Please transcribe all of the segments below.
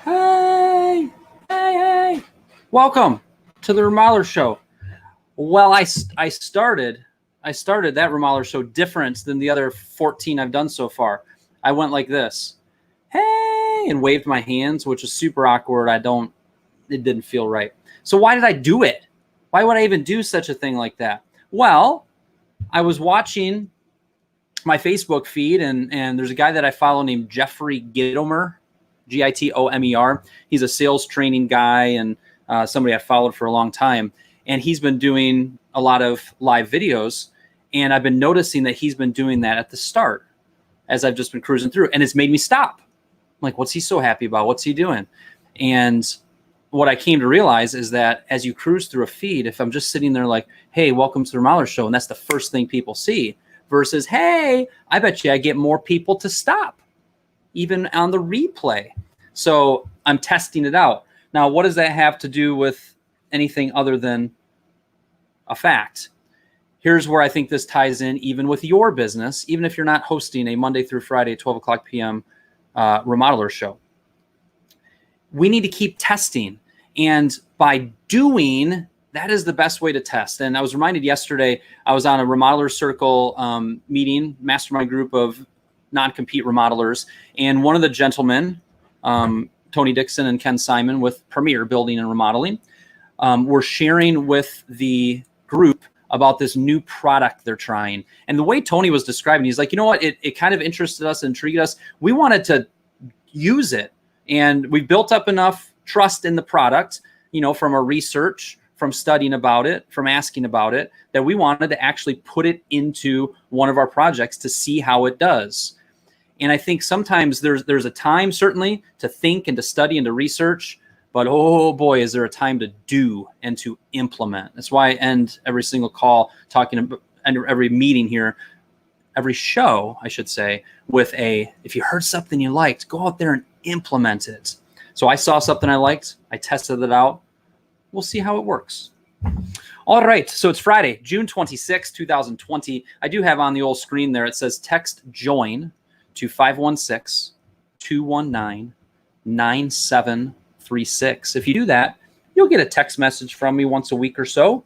Hey, hey. Welcome to the Remodeler Show. Well, I started that Remodeler Show different than the other 14 I've done so far. I went like this, hey, and waved my hands, which is super awkward. It didn't feel right. So why did I do it? Why would I even do such a thing like that? Well, I was watching my Facebook feed, and there's a guy that I follow named Jeffrey Gitomer, Gitomer. He's a sales training guy and somebody I followed for a long time. And he's been doing a lot of live videos. And I've been noticing that he's been doing that at the start as I've just been cruising through. And it's made me stop. I'm like, what's he so happy about? What's he doing? And what I came to realize is that as you cruise through a feed, if I'm just sitting there like, hey, welcome to the Remodeler Show, and that's the first thing people see, versus, hey, I bet you I get more people to stop, even on the replay. So I'm testing it out. Now, what does that have to do with anything other than a fact? Here's where I think this ties in even with your business, even if you're not hosting a Monday through Friday, 12 o'clock p.m. Remodeler Show. We need to keep testing. And by doing, that is the best way to test. And I was reminded yesterday, I was on a Remodeler Circle meeting, mastermind group of non-compete remodelers. And one of the gentlemen, Tony Dixon and Ken Simon with Premier Building and Remodeling, were sharing with the group about this new product they're trying. And the way Tony was describing, he's like, you know what, it kind of interested us, intrigued us. We wanted to use it. And we built up enough trust in the product, from our research, from studying about it, from asking about it, that we wanted to actually put it into one of our projects to see how it does. And I think sometimes there's a time, certainly, to think and to study and to research, but oh boy, is there a time to do and to implement. That's why I end every single call talking about, and every meeting here, every show, I should say, with if you heard something you liked, go out there and implement it. So I saw something I liked, I tested it out. We'll see how it works. All right, so it's Friday, June 26, 2020. I do have on the old screen there, it says text JOIN to 516-219-9736. If you do that, you'll get a text message from me once a week or so,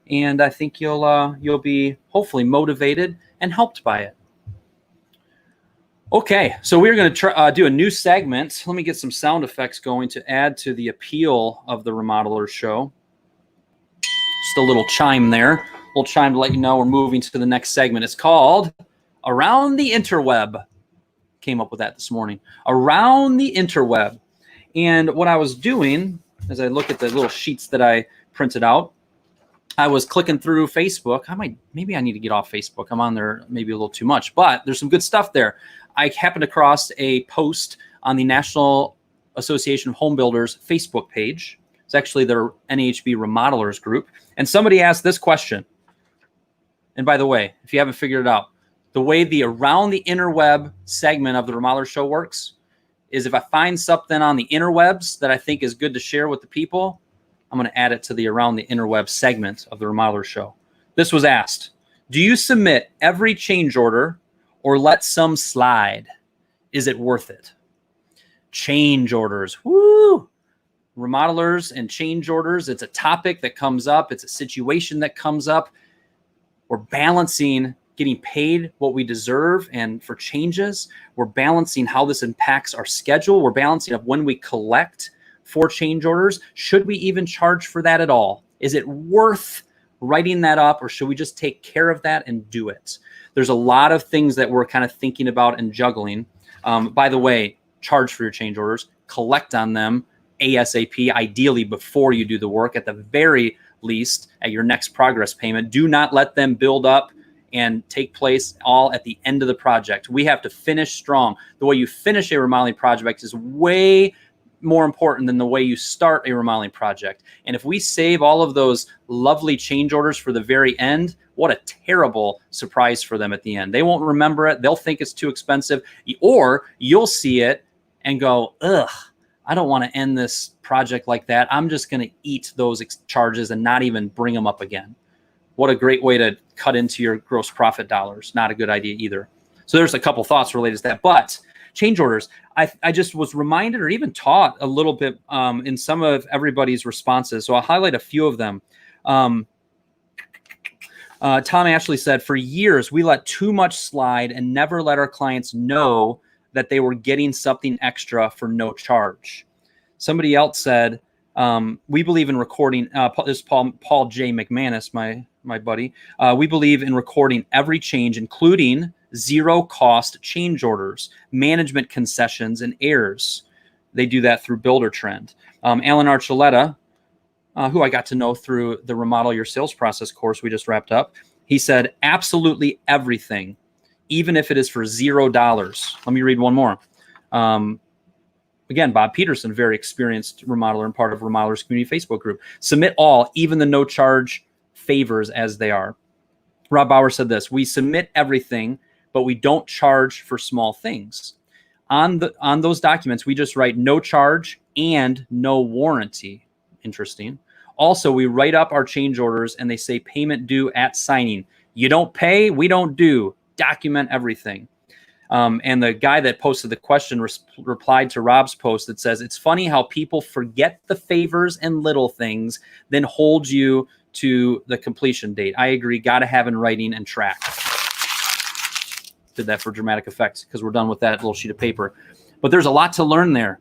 and I think you'll be hopefully motivated and helped by it. Okay, so we're going to do a new segment. Let me get some sound effects going to add to the appeal of the Remodeler Show. Just a little chime there. A little chime to let you know we're moving to the next segment. It's called Around the Interweb. Came up with that this morning. Around the Interweb. And what I was doing, as I look at the little sheets that I printed out, I was clicking through Facebook. Maybe I need to get off Facebook. I'm on there maybe a little too much, but there's some good stuff there. I happened across a post on the National Association of Home Builders Facebook page. It's actually their NAHB Remodelers group. And somebody asked this question. And by the way, if you haven't figured it out, the way the Around the Interweb segment of the Remodeler Show works is if I find something on the interwebs that I think is good to share with the people, I'm going to add it to the Around the Interweb segment of the Remodeler Show. This was asked, do you submit every change order or let some slide? Is it worth it? Change orders. Woo! Remodelers and change orders. It's a topic that comes up. It's a situation that comes up. We're balancing getting paid what we deserve and for changes. We're balancing how this impacts our schedule. We're balancing up when we collect for change orders. Should we even charge for that at all? Is it worth writing that up, or should we just take care of that and do it? There's a lot of things that we're kind of thinking about and juggling. By the way, charge for your change orders, collect on them ASAP, ideally before you do the work, at the very least at your next progress payment. Do not let them build up and take place all at the end of the project. We have to finish strong. The way you finish a remodeling project is way more important than the way you start a remodeling project. And if we save all of those lovely change orders for the very end, what a terrible surprise for them at the end. They won't remember it. They'll think it's too expensive, or you'll see it and go, ugh, I don't want to end this project like that. I'm just going to eat those charges and not even bring them up again. What a great way to cut into your gross profit dollars. Not a good idea either. So there's a couple thoughts related to that. But change orders, I just was reminded or even taught a little bit in some of everybody's responses. So I'll highlight a few of them. Tom Ashley said, for years, we let too much slide and never let our clients know that they were getting something extra for no charge. Somebody else said, we believe in recording, this is Paul J. McManus, my buddy. We believe in recording every change, including zero cost change orders, management concessions, and errors. They do that through Builder Trend. Alan Archuleta, who I got to know through the Remodel Your Sales Process course we just wrapped up, he said, absolutely everything, even if it is for $0. Let me read one more. Again, Bob Peterson, very experienced remodeler and part of Remodelers Community Facebook group. Submit all, even the no charge favors as they are. Rob Bauer said this, we submit everything, but we don't charge for small things. On those documents, we just write no charge and no warranty. Interesting. Also, we write up our change orders and they say payment due at signing. You don't pay, we don't do. Document everything. And the guy that posted the question replied to Rob's post that says, it's funny how people forget the favors and little things, then hold you to the completion date. I agree. Got to have in writing and track. Did that for dramatic effect because we're done with that little sheet of paper. But there's a lot to learn there.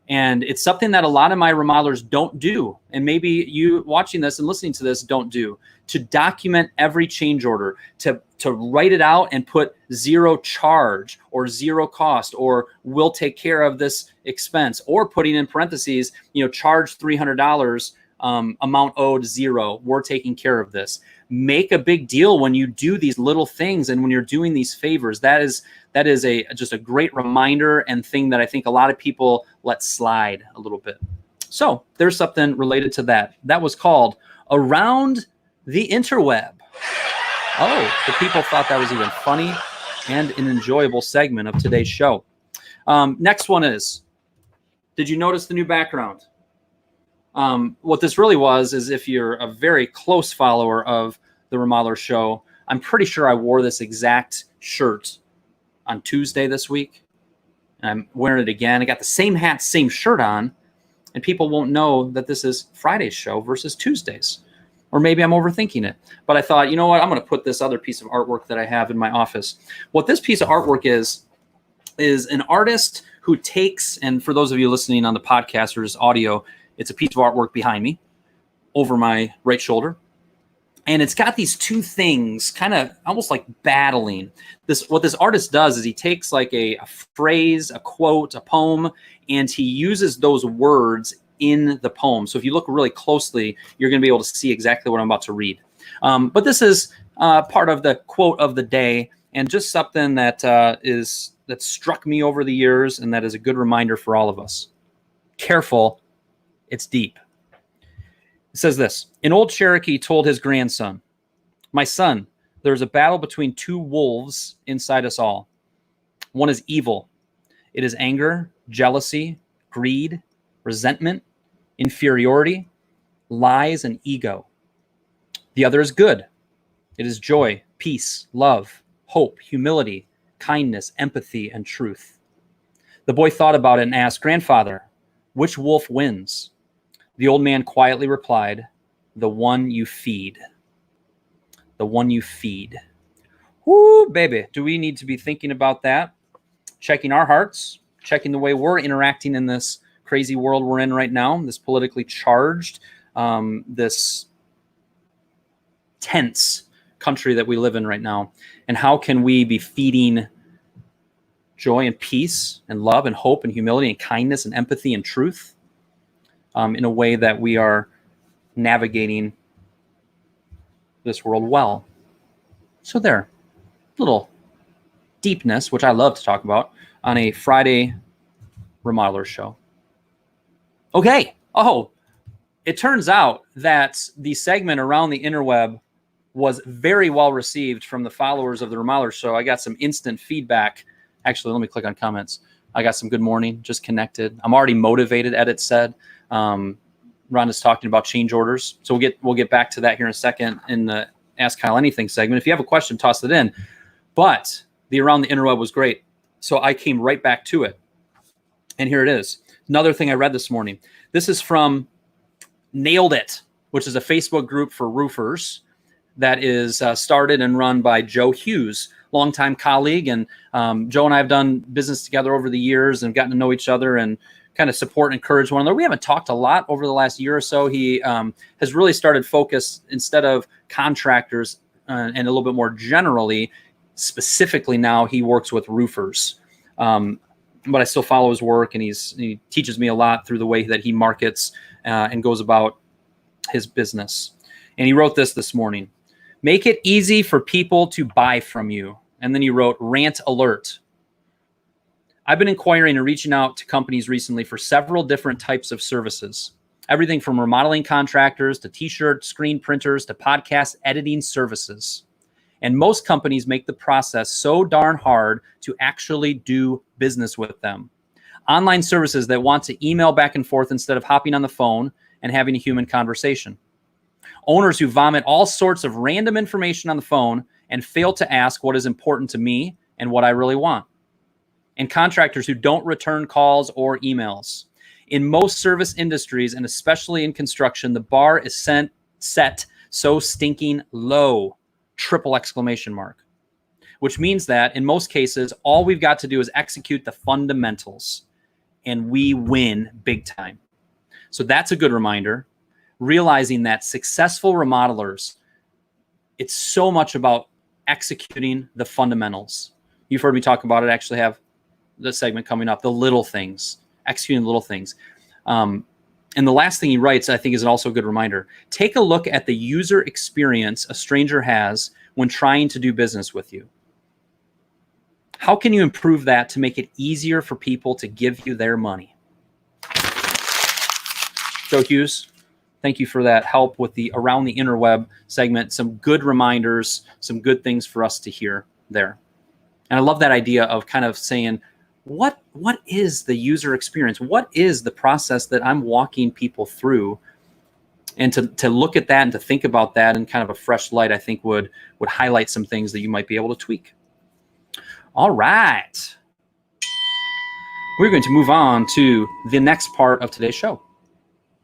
And it's something that a lot of my remodelers don't do. And maybe you watching this and listening to this don't do. To document every change order, to write it out and put zero charge or zero cost, or we'll take care of this expense, or putting in parentheses, charge $300, amount owed $0. We're taking care of this. Make a big deal when you do these little things and when you're doing these favors. That is just a great reminder and thing that I think a lot of people let slide a little bit. So there's something related to that. That was called Around the Interweb. Oh, the people thought that was even funny and an enjoyable segment of today's show. Next one is, did you notice the new background? What this really was is, if you're a very close follower of the Remodeler Show, I'm pretty sure I wore this exact shirt on Tuesday this week. And I'm wearing it again. I got the same hat, same shirt on, and people won't know that this is Friday's show versus Tuesday's. Or maybe I'm overthinking it. But I thought, you know what? I'm going to put this other piece of artwork that I have in my office. What this piece of artwork is an artist who takes, and for those of you listening on the podcast or just audio, it's a piece of artwork behind me over my right shoulder. And it's got these two things kind of almost like battling. What this artist does is he takes like a phrase, a quote, a poem, and he uses those words in the poem. So if you look really closely, you're going to be able to see exactly what I'm about to read. But this is part of the quote of the day, and just something that that struck me over the years, and that is a good reminder for all of us. Careful, it's deep. It says this: an old Cherokee told his grandson, "My son, there's a battle between two wolves inside us all. One is evil. It is anger, jealousy, greed, resentment, inferiority, lies, and ego. The other is good. It is joy, peace, love, hope, humility, kindness, empathy, and truth." The boy thought about it and asked, "Grandfather, which wolf wins?" The old man quietly replied, "The one you feed." The one you feed. Whoo, baby. Do we need to be thinking about that? Checking our hearts, checking the way we're interacting in this crazy world we're in right now, this politically charged, this tense country that we live in right now. And how can we be feeding joy and peace and love and hope and humility and kindness and empathy and truth in a way that we are navigating this world well? So there, little deepness, which I love to talk about on a Friday Remodeler show. Okay. Oh, it turns out that the segment Around the Interweb was very well received from the followers of the Remodeler show. I got some instant feedback. Actually, let me click on comments. I got some good morning, just connected. I'm already motivated, Edit said. Rhonda's talking about change orders. So we'll get back to that here in a second in the Ask Kyle Anything segment. If you have a question, toss it in. But the Around the Interweb was great. So I came right back to it. And here it is. Another thing I read this morning. This is from Nailed It, which is a Facebook group for roofers that is started and run by Joe Hughes, longtime colleague. And Joe and I have done business together over the years and gotten to know each other and kind of support and encourage one another. We haven't talked a lot over the last year or so. He has really started focus, instead of contractors and a little bit more generally, specifically now he works with roofers. But I still follow his work, and he teaches me a lot through the way that he markets and goes about his business. And he wrote this morning: make it easy for people to buy from you. And then he wrote, rant alert. I've been inquiring and reaching out to companies recently for several different types of services. Everything from remodeling contractors to t-shirt screen printers to podcast editing services. And most companies make the process so darn hard to actually do business with them. Online services that want to email back and forth instead of hopping on the phone and having a human conversation. Owners who vomit all sorts of random information on the phone and fail to ask what is important to me and what I really want. And contractors who don't return calls or emails. In most service industries, and especially in construction, the bar is set so stinking low. Triple exclamation mark, which means that in most cases, all we've got to do is execute the fundamentals and we win big time. So that's a good reminder, realizing that successful remodelers, it's so much about executing the fundamentals. You've heard me talk about it. I actually have the segment coming up, the little things, executing little things. And the last thing he writes, I think, is also a good reminder. Take a look at the user experience a stranger has when trying to do business with you. How can you improve that to make it easier for people to give you their money? Joe Hughes, thank you for that help with the Around the Interweb segment. Some good reminders, some good things for us to hear there. And I love that idea of kind of saying, what is the user experience? What is the process that I'm walking people through? And to look at that and to think about that in kind of a fresh light, I think would highlight some things that you might be able to tweak. All right. We're going to move on to the next part of today's show.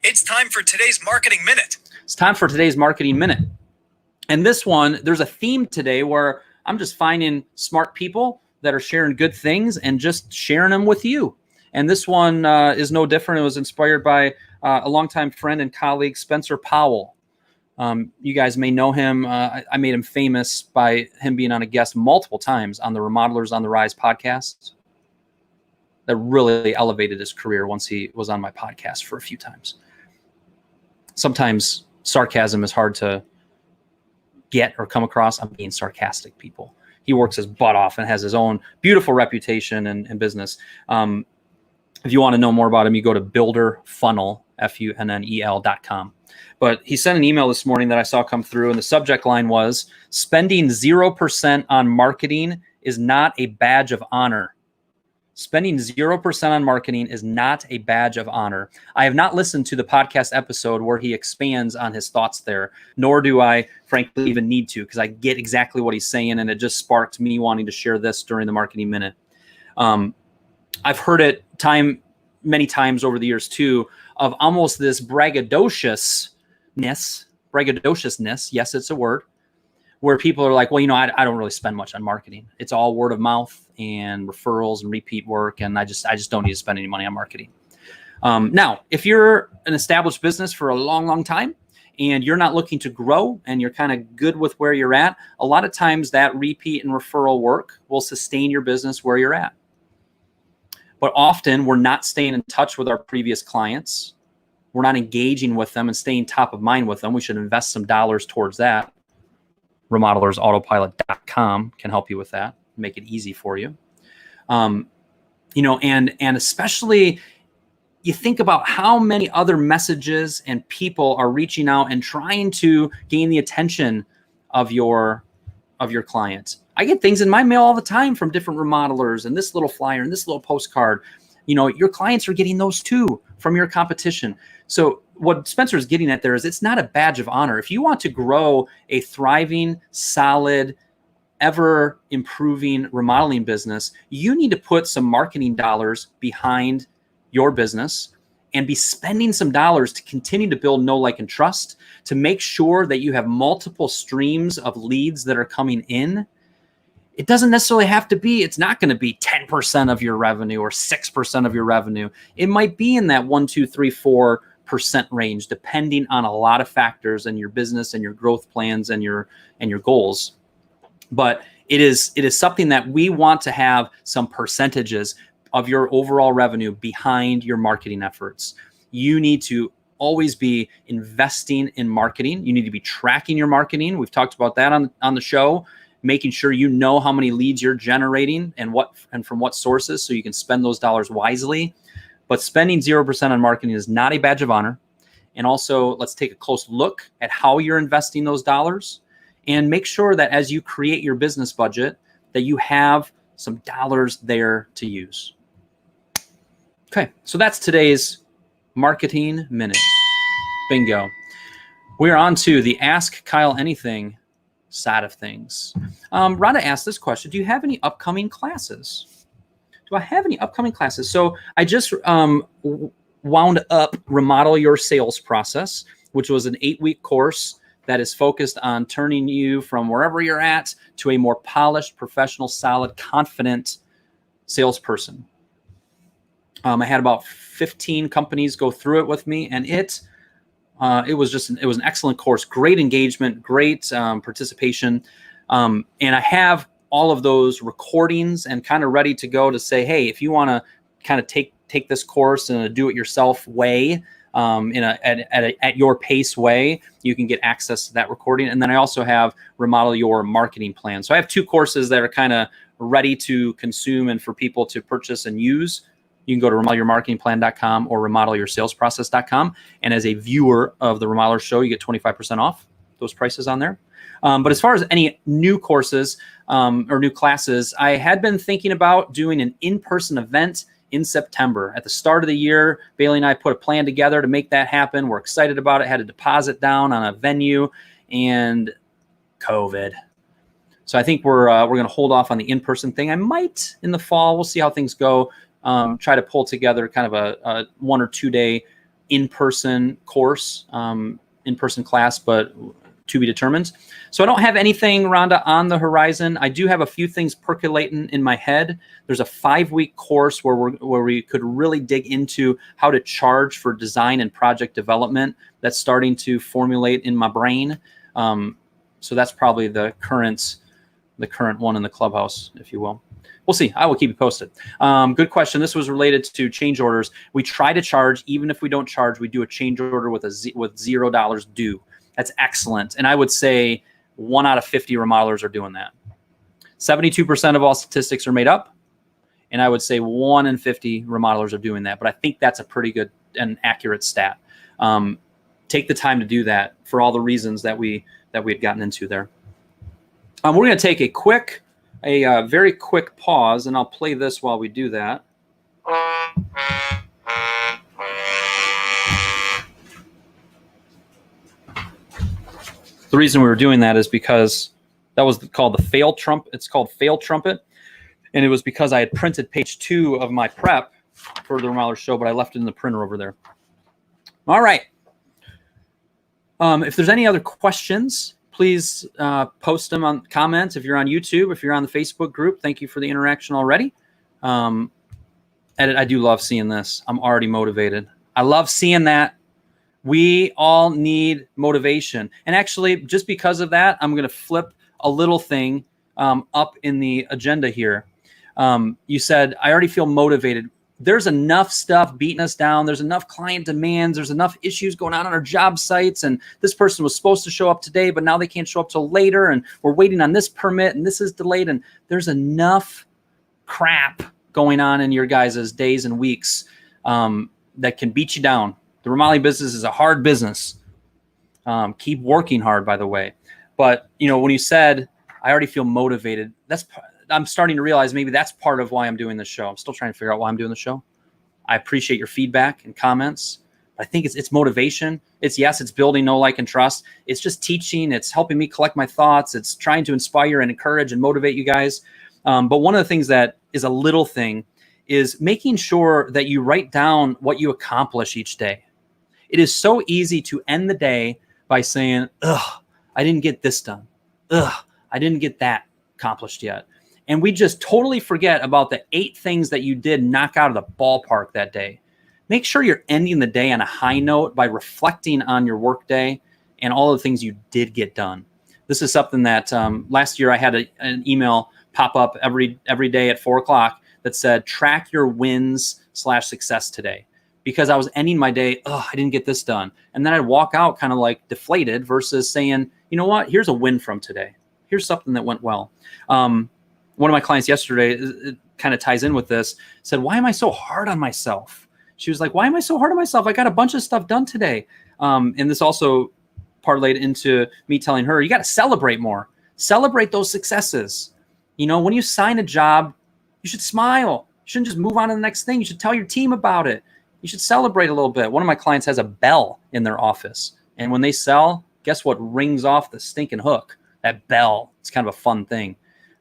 It's time for today's Marketing Minute. It's time for today's Marketing Minute. And this one, there's a theme today where I'm just finding smart people that are sharing good things and just sharing them with you. And this one is no different. It was inspired by a longtime friend and colleague, Spencer Powell. You guys may know him. I made him famous by him being on a guest multiple times on the Remodelers on the Rise podcast. That really elevated his career once he was on my podcast for a few times. Sometimes sarcasm is hard to get or come across. I'm being sarcastic, people. He works his butt off and has his own beautiful reputation in business. If you want to know more about him, you go to builderfunnel, funnel.com. But he sent an email this morning that I saw come through, and the subject line was, spending 0% on marketing is not a badge of honor. Spending 0% on marketing is not a badge of honor. I have not listened to the podcast episode where he expands on his thoughts there, nor do I, frankly, even need to, because I get exactly what he's saying, and it just sparked me wanting to share this during the Marketing Minute. I've heard it many times over the years, too, of almost this braggadociousness, yes, it's a word, where people are like, well, I don't really spend much on marketing. It's all word of mouth and referrals and repeat work, and I just don't need to spend any money on marketing. Now, if you're an established business for a long, long time and you're not looking to grow and you're kind of good with where you're at, a lot of times that repeat and referral work will sustain your business where you're at. But often we're not staying in touch with our previous clients. We're not engaging with them and staying top of mind with them. We should invest some dollars towards that. Remodelersautopilot.com can help you with that, make it easy for you. And especially you think about how many other messages and people are reaching out and trying to gain the attention of your client. I get things in my mail all the time from different remodelers, and this little flyer and this little postcard. Your clients are getting those too from your competition. So what Spencer is getting at there is it's not a badge of honor. If you want to grow a thriving, solid, ever improving remodeling business, you need to put some marketing dollars behind your business and be spending some dollars to continue to build know, like, and trust, to make sure that you have multiple streams of leads that are coming in. It doesn't necessarily have to be, it's not going to be 10% of your revenue or 6% of your revenue. It might be in that 1, 2, 3, 4% range, depending on a lot of factors in your business and your growth plans and your goals. But it is something that we want to have some percentages of your overall revenue behind your marketing efforts. You need to always be investing in marketing. You need to be tracking your marketing. We've talked about that on the show, making sure you know how many leads you're generating and from what sources, so you can spend those dollars wisely. But spending 0% on marketing is not a badge of honor. And also, let's take a close look at how you're investing those dollars, and make sure that as you create your business budget, that you have some dollars there to use. Okay, so that's today's Marketing Minute. Bingo. We're on to the Ask Kyle Anything side of things. Rhonda asked this question: do you have any upcoming classes? Do I have any upcoming classes? So I just wound up Remodel Your Sales Process, which was an 8-week course that is focused on turning you from wherever you're at to a more polished, professional, solid, confident salesperson. I had about 15 companies go through it with me, and it was an excellent course, great engagement, great participation. And I have all of those recordings and kind of ready to go to say, hey, if you want to kind of take this course in a do-it-yourself way, at your pace way, you can get access to that recording. And then I also have Remodel Your Marketing Plan. So I have 2 courses that are kind of ready to consume and for people to purchase and use. You can go to remodelyourmarketingplan.com or remodelyoursalesprocess.com. And as a viewer of the Remodeler Show, you get 25% off those prices on there. But as far as any new courses or new classes, I had been thinking about doing an in-person event in September. At the start of the year, Bailey and I put a plan together to make that happen. We're excited about it. Had a deposit down on a venue, and COVID. So I think we're going to hold off on the in-person thing. I might in the fall. We'll see how things go. Try to pull together kind of a 1 or 2 day in-person course, in-person class, but to be determined. So I don't have anything, Rhonda, on the horizon. I do have a few things percolating in my head. There's a 5-week course where we could really dig into how to charge for design and project development. That's starting to formulate in my brain. So that's probably the current one in the clubhouse, if you will. We'll see. I will keep you posted. Good question. This was related to change orders. We try to charge, even if we don't charge, we do a change order with $0 due. That's excellent. And I would say 1 out of 50 remodelers are doing that. 72% of all statistics are made up. And I would say 1 in 50 remodelers are doing that. But I think that's a pretty good and accurate stat. Take the time to do that for all the reasons that we had gotten into there. We're going to take a very quick pause, and I'll play this while we do that. The reason we were doing that is because that was called the fail trumpet. It's called fail trumpet, and it was because I had printed page 2 of my prep for the Remodeler Show, but I left it in the printer over there. All right. If there's any other questions, please post them on comments. If you're on YouTube, if you're on the Facebook group, thank you for the interaction already. Edit, I do love seeing this. I'm already motivated. I love seeing that. We all need motivation. And actually, just because of that, I'm going to flip a little thing up in the agenda here. You said, I already feel motivated. There's enough stuff beating us down. There's enough client demands. There's enough issues going on our job sites. And this person was supposed to show up today, but now they can't show up till later. And we're waiting on this permit, and this is delayed. And there's enough crap going on in your guys' days and weeks that can beat you down. The remodeling business is a hard business. Keep working hard, by the way. But, when you said, I already feel motivated, I'm starting to realize maybe that's part of why I'm doing this show. I'm still trying to figure out why I'm doing the show. I appreciate your feedback and comments. I think it's motivation. It's building know, like, and trust. It's just teaching. It's helping me collect my thoughts. It's trying to inspire and encourage and motivate you guys. But one of the things that is a little thing is making sure that you write down what you accomplish each day. It is so easy to end the day by saying, ugh, I didn't get this done. Ugh, I didn't get that accomplished yet. And we just totally forget about the 8 things that you did knock out of the ballpark that day. Make sure you're ending the day on a high note by reflecting on your work day and all the things you did get done. This is something that last year I had an email pop up every day at 4 o'clock that said, track your wins/success today. Because I was ending my day, oh, I didn't get this done. And then I'd walk out kind of like deflated versus saying, you know what, here's a win from today. Here's something that went well. One of my clients yesterday, it kind of ties in with this, said, why am I so hard on myself? She was like, why am I so hard on myself? I got a bunch of stuff done today. And this also parlayed into me telling her, you got to celebrate more. Celebrate those successes. You know, when you sign a job, you should smile. You shouldn't just move on to the next thing. You should tell your team about it. You should celebrate a little bit. One of my clients has a bell in their office. And when they sell, guess what rings off the stinking hook? That bell. It's kind of a fun thing.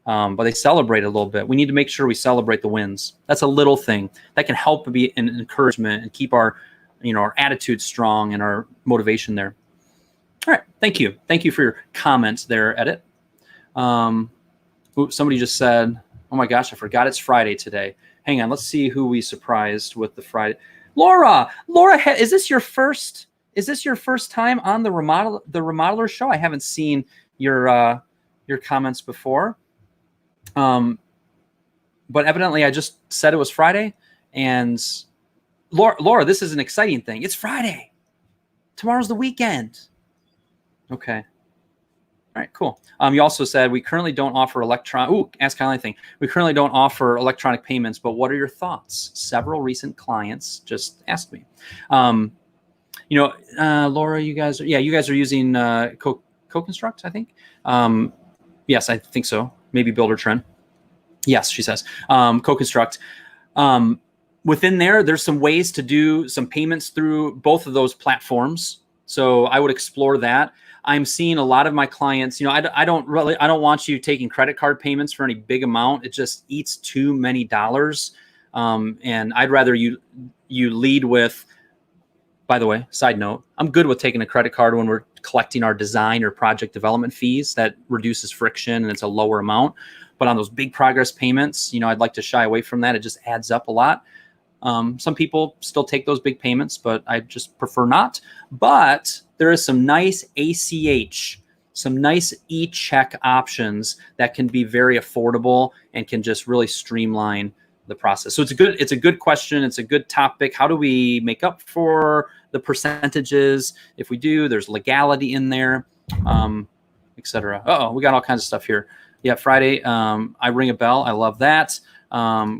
But they celebrate a little bit. We need to make sure we celebrate the wins. That's a little thing that can help be an encouragement and keep our attitude strong and our motivation there. All right. Thank you. Thank you for your comments there, Edit. Somebody just said, oh my gosh, I forgot it's Friday today. Hang on. Let's see who we surprised with the Friday. Laura, is this your first time on the Remodeler show? I haven't seen your comments before. But evidently I just said it was Friday, and Laura, this is an exciting thing. It's Friday. Tomorrow's the weekend. Okay. All right, cool. You also said we currently don't offer ask Kyle anything. We currently don't offer electronic payments, but what are your thoughts? Several recent clients just asked me. Laura, you guys are using Co-Construct, I think. Yes, I think so. Maybe Builder Trend. Yes, she says. Co-Construct. Within there's some ways to do some payments through both of those platforms. So I would explore that. I'm seeing a lot of my clients, I don't want you taking credit card payments for any big amount. It just eats too many dollars. And I'd rather you lead with, by the way, side note, I'm good with taking a credit card when we're collecting our design or project development fees. That reduces friction and it's a lower amount. But on those big progress payments, I'd like to shy away from that. It just adds up a lot. Some people still take those big payments, but I just prefer not. But there is some nice ACH, some nice e-check options that can be very affordable and can just really streamline the process. So it's a good question. It's a good topic. How do we make up for the percentages? If we do, there's legality in there, etc. We got all kinds of stuff here. Yeah, Friday. I ring a bell. I love that.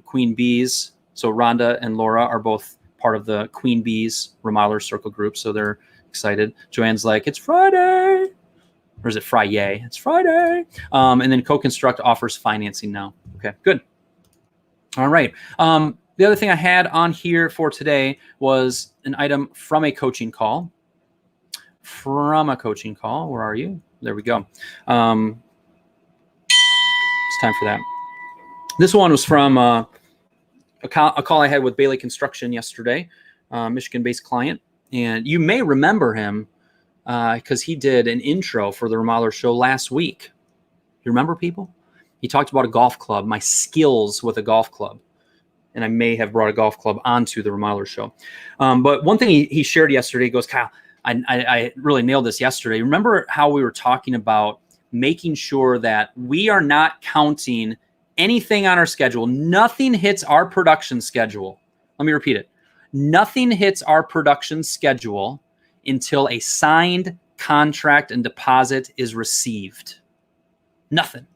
Queen Bees. So Rhonda and Laura are both part of the Queen Bees Remodeler Circle group. So they're excited. Joanne's like, it's Friday. Or is it Friday? It's Friday. And then Co-Construct offers financing now. Okay, good. All right. The other thing I had on here for today was an item from a coaching call. Where are you? There we go. It's time for that. This one was from a call I had with Bailey Construction yesterday, Michigan-based client. And you may remember him because he did an intro for the Remodeler show last week. You remember, people? He talked about a golf club, my skills with a golf club. And I may have brought a golf club onto the Remodeler show. But one thing he shared yesterday, he goes, Kyle, I really nailed this yesterday. Remember how we were talking about making sure that we are not counting anything on our schedule. Nothing hits our production schedule. Let me repeat it. Nothing hits our production schedule until a signed contract and deposit is received. Nothing.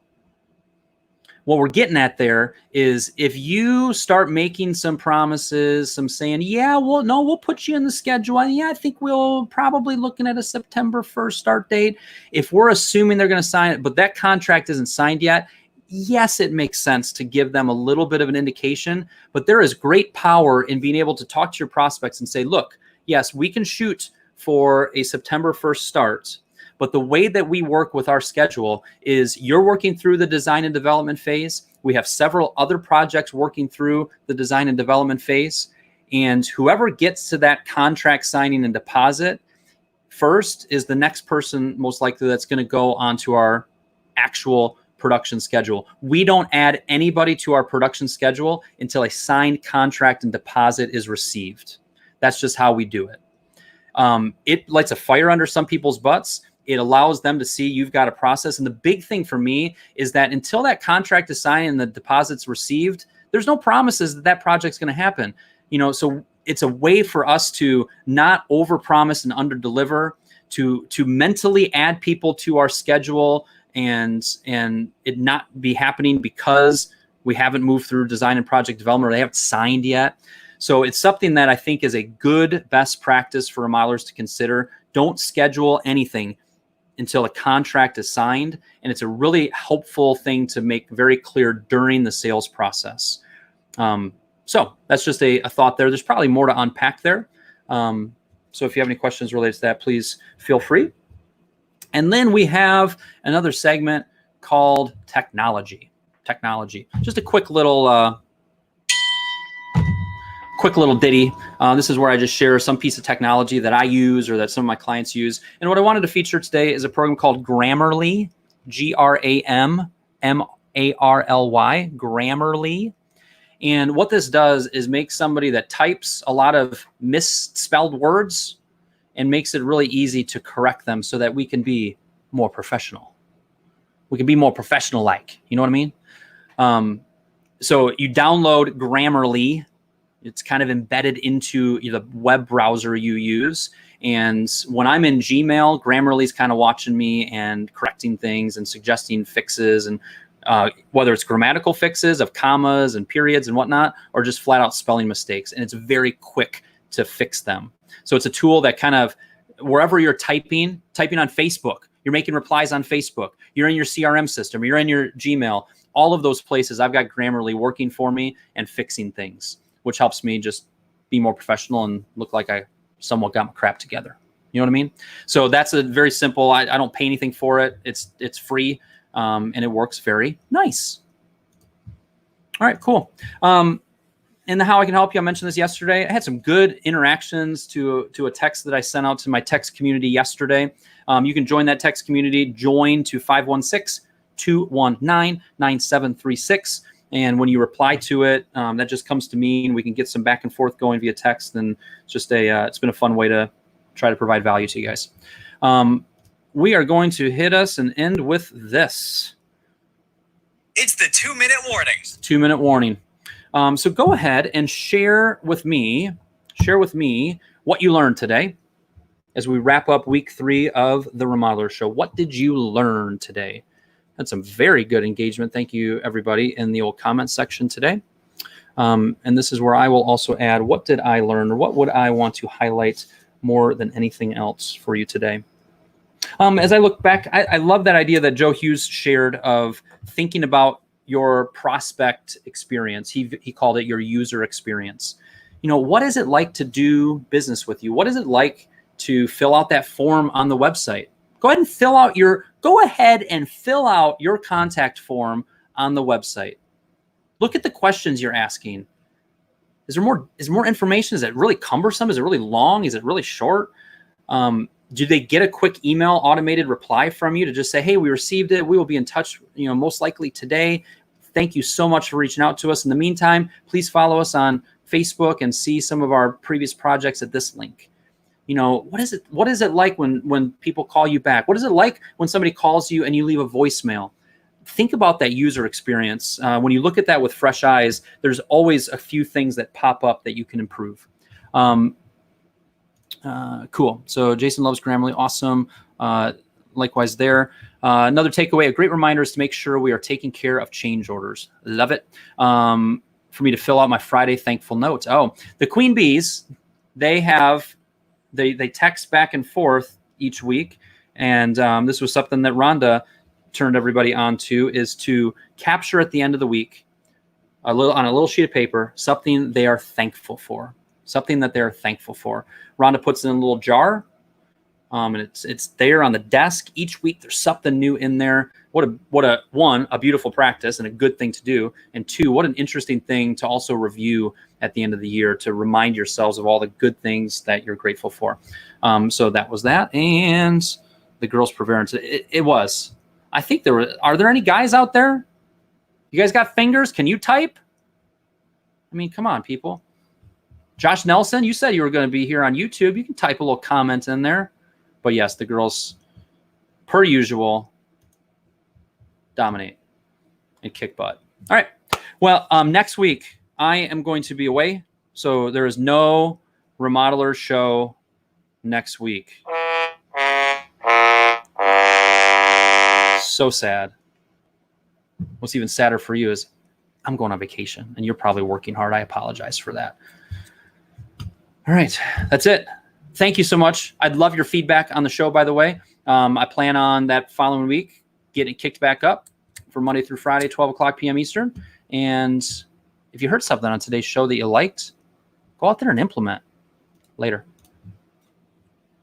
What we're getting at there is if you start making some promises, some saying, we'll put you in the schedule. I think we'll probably looking at a September 1st start date. If we're assuming they're going to sign it, but that contract isn't signed yet, yes, it makes sense to give them a little bit of an indication, but there is great power in being able to talk to your prospects and say, look, yes, we can shoot for a September 1st start, but the way that we work with our schedule is you're working through the design and development phase. We have several other projects working through the design and development phase. And whoever gets to that contract signing and deposit first is the next person most likely that's going to go onto our actual production schedule. We don't add anybody to our production schedule until a signed contract and deposit is received. That's just how we do it. It lights a fire under some people's butts. It allows them to see you've got a process. And the big thing for me is that until that contract is signed and the deposit's received, there's no promises that that project's going to happen. So it's a way for us to not overpromise and underdeliver, to mentally add people to our schedule and it not be happening because we haven't moved through design and project development or they haven't signed yet. So it's something that I think is a good best practice for remodelers to consider. Don't schedule anything until a contract is signed. And it's a really helpful thing to make very clear during the sales process. So that's just a thought there. There's probably more to unpack there. So if you have any questions related to that, please feel free. And then we have another segment called technology. Just a quick little ditty. This is where I just share some piece of technology that I use or that some of my clients use. And what I wanted to feature today is a program called Grammarly, Grammarly, Grammarly. And what this does is make somebody that types a lot of misspelled words and makes it really easy to correct them so that we can be more professional. We can be more professional-like. You know what I mean? So you download Grammarly. It's kind of embedded into the web browser you use. And when I'm in Gmail, Grammarly's kind of watching me and correcting things and suggesting fixes, and whether it's grammatical fixes of commas and periods and whatnot, or just flat out spelling mistakes. And it's very quick to fix them. So it's a tool that kind of, wherever you're typing on Facebook, you're making replies on Facebook, you're in your CRM system, you're in your Gmail, all of those places, I've got Grammarly working for me and fixing things, which helps me just be more professional and look like I somewhat got my crap together. You know what I mean? So that's a very simple, I don't pay anything for it. It's free, and it works very nice. All right, cool. And how I can help you, I mentioned this yesterday. I had some good interactions to a text that I sent out to my text community yesterday. You can join that text community, join to 516-219-9736. And when you reply to it, that just comes to me and we can get some back and forth going via text. And it's just it's been a fun way to try to provide value to you guys. We are going to hit us and end with this. It's the 2-minute warning. 2-minute warning. So go ahead and share with me what you learned today as we wrap up week 3 of the Remodeler Show. What did you learn today? Had some very good engagement. Thank you, everybody, in the old comment section today. And this is where I will also add, what did I learn, or what would I want to highlight more than anything else for you today? As I look back, I love that idea that Joe Hughes shared of thinking about your prospect experience. He called it your user experience. What is it like to do business with you? What is it like to fill out that form on the website? Go ahead and fill out your contact form on the website. Look at the questions you're asking. Is more information? Is it really cumbersome? Is it really long? Is it really short? Do they get a quick email automated reply from you to just say, hey, we received it. We will be in touch, most likely today. Thank you so much for reaching out to us. In the meantime, please follow us on Facebook and see some of our previous projects at this link. What is it like when people call you back? What is it like when somebody calls you and you leave a voicemail? Think about that user experience. When you look at that with fresh eyes, there's always a few things that pop up that you can improve. Cool. So Jason loves Grammarly. Awesome. Likewise there. Another takeaway, a great reminder is to make sure we are taking care of change orders. Love it. For me to fill out my Friday thankful notes. Oh, the Queen Bees, they text back and forth each week. And this was something that Rhonda turned everybody onto, is to capture at the end of the week on a little sheet of paper, something they are thankful for. Something that they're thankful for. Rhonda puts it in a little jar. And it's there on the desk each week. There's something new in there. What a beautiful practice and a good thing to do. And 2, what an interesting thing to also review at the end of the year to remind yourselves of all the good things that you're grateful for. So that was that. And the girls' perseverance. It was. I think are there any guys out there? You guys got fingers? Can you type? I mean, come on, people. Josh Nelson, you said you were going to be here on YouTube. You can type a little comment in there. But yes, the girls, per usual, dominate and kick butt. All right. Well, next week, I am going to be away. So there is no Remodelers show next week. So sad. What's even sadder for you is I'm going on vacation, and you're probably working hard. I apologize for that. All right. That's it. Thank you so much. I'd love your feedback on the show, by the way. I plan on that following week getting it kicked back up for Monday through Friday, 12 o'clock p.m. Eastern. And if you heard something on today's show that you liked, go out there and implement. Later.